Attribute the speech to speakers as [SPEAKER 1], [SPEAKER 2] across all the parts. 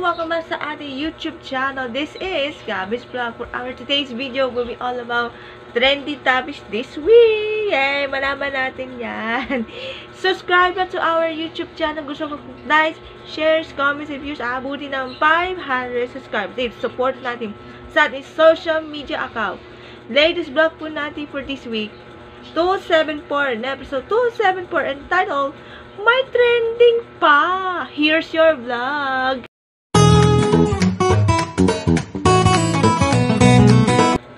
[SPEAKER 1] welcome back sa ating YouTube channel. This is Gabby's Vlog. For our today's video will be all about trendy topics this week. Yay! Malaman natin yan. Subscribe na to our YouTube channel. Gusto ko likes, shares, comments, and views. Aabuti ng 500 subscribers. Support natin sa ating social media account. Latest vlog po natin for this week. 274 na episode 274 entitled May Trending Pa! Here's your vlog!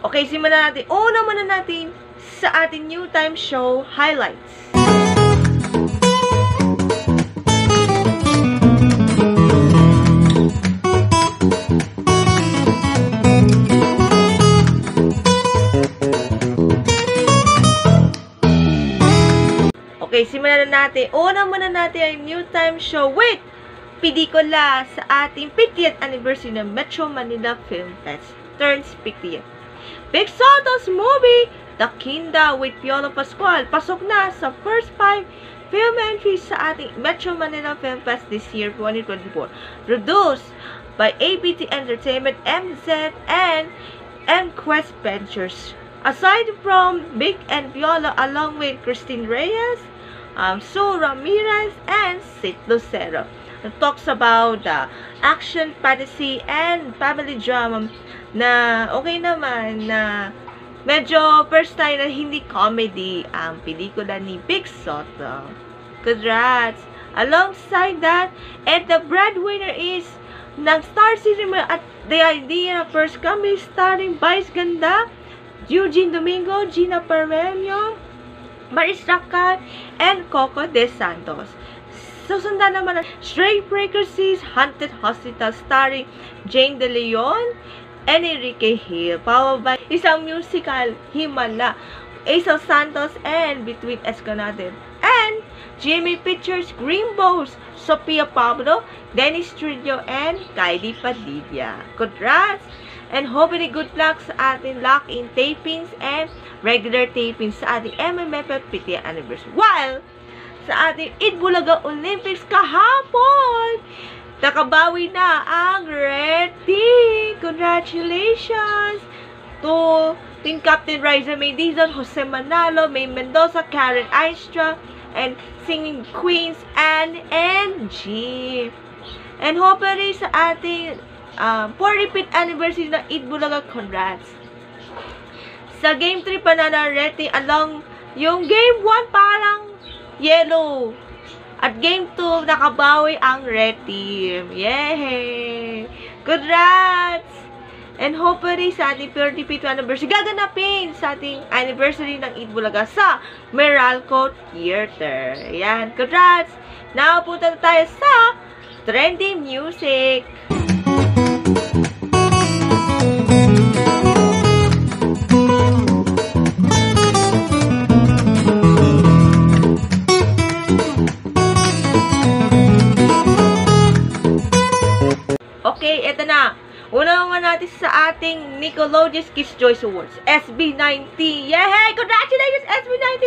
[SPEAKER 1] Okay, simulan natin. Una muna natin sa ating new time show highlights. Okay, simulan na natin. Una muna natin ang new time show with pelikula sa ating 50th anniversary ng Metro Manila Film Fest turns 50th. Vic Soto's movie, The Kinda with Piolo Pascual, pasok na sa first 5 film entries sa ating Metro Manila Film Fest this year, 2024. Produced by ABT Entertainment, MZ, and MQuest Ventures. Aside from Vic and Piolo, along with Christine Reyes, Sue Ramirez, and Sid Lucero. It talks about action, fantasy, and family drama na okay naman na medyo first time na hindi comedy ang pelikula ni Vic Soto. Congrats! Alongside that, and the breadwinner is ng Star Cinema at the idea na first kami starring Vice Ganda, Eugene Domingo, Gina Parmenio, Maris Racal, and Coco De Santos. Susundan naman ang Stray Breakers Haunted Hospital starring Jane De Leon and Enrique Hill. Powered by isang musical, Himala, Aisel Santos, and Between Escondido. And Jimmy Pictures, Green Bows, Sophia Pablo, Dennis Trillo, and Kylie Padilla. Congrats! And hopefully good luck sa ating lock-in tapings and regular tapings sa ating MMFF 50th anniversary. While sa ating Itbulaga Olympics kahapon, nakabawi na ang red team. Congratulations to Team Captain Riza May Dizon, Jose Manalo, May Mendoza, Karen Aistra, and Singing Queens, and NG. And hopefully sa ating 45th anniversary ng Itbulaga, congrats. Sa Game 3 pananarete along yung Game 1 parang yellow. At Game 2 nakabawi ang red team. Yay! Congrats! And hopefully sa ating 35th anniversary gaganapin sa ating anniversary ng Itbulaga sa Meralco Theater. Ayan, congrats! Now punta na tayo sa trending music. Okay, eto na. Una naman natin sa ating Nickelodeon Kids' Choice Awards, SB19. Yay! Congratulations, SB19!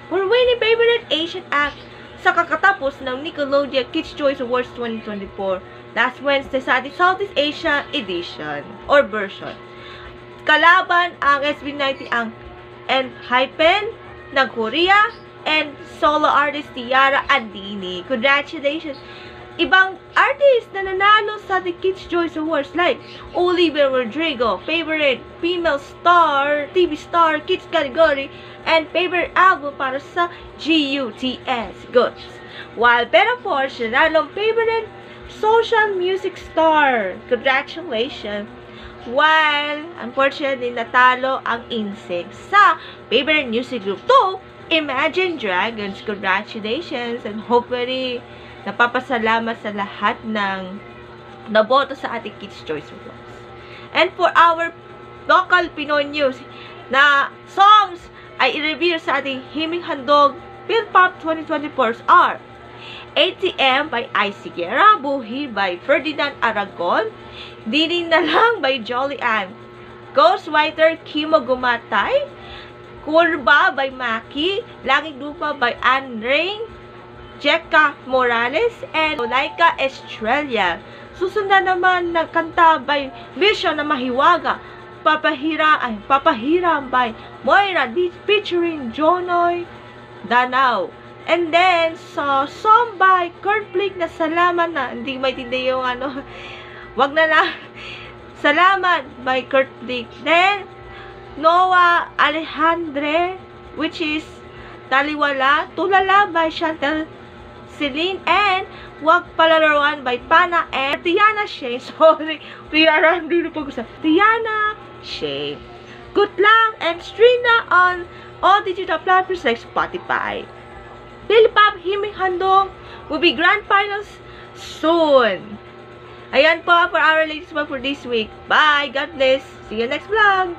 [SPEAKER 1] For winning Favorite Asian Act sa kakatapos ng Nickelodeon Kids' Choice Awards 2024 last Wednesday sa ating Southeast Asia edition or version. Kalaban ang SB19 ang Enhypen ng Korea and solo artist Tiara Andini. Congratulations! Ibang artist na nanalo sa The Kids' Choice Awards like Olivia Rodrigo, Favorite Female Star, TV Star, Kids category, and Favorite Album para sa GUTS Goods. While Bella Porsche nanalo Favorite Social Music Star. Congratulations! While, unfortunately, natalo ang INSYNC sa Favorite Music Group 2, Imagine Dragons. Congratulations! And hopefully, napapasalamat sa lahat ng naboto sa ating Kids' Choice Awards. And for our local Pinoy news na songs ay i-review sa ating Himing Handog PhilPop 2024 are ATM by Icy Guerra, Buhi by Ferdinand Aragon, Dining na Lang by Jolly Ann, Ghostwriter Kimo Gumatay, Kurba by Maki, Langit Lupa by Anne Ring, Jekka Morales, and Laika Estrella. Susundan naman ng kanta by Vision na Mahiwaga, Papahiram by Moira D featuring Jonoy Danao. And then, so, song by Kurt Blake na Salamat na, hindi maitindi yung ano, wag na lang. Salamat by Kurt Blake. Then, Noah Alejandre, which is Taliwala, Tulala by Chantel Celine, and Wag Palalaroan by Pana and Tiana Shea. Sorry, Tiana, hindi na pag-usap. Tiana Shea. Good lang and stream na on all digital platforms like Spotify. Philipop Himing Handong will be grand finals soon. Ayan po for our latest vlog for this week. Bye! God bless! See you next vlog!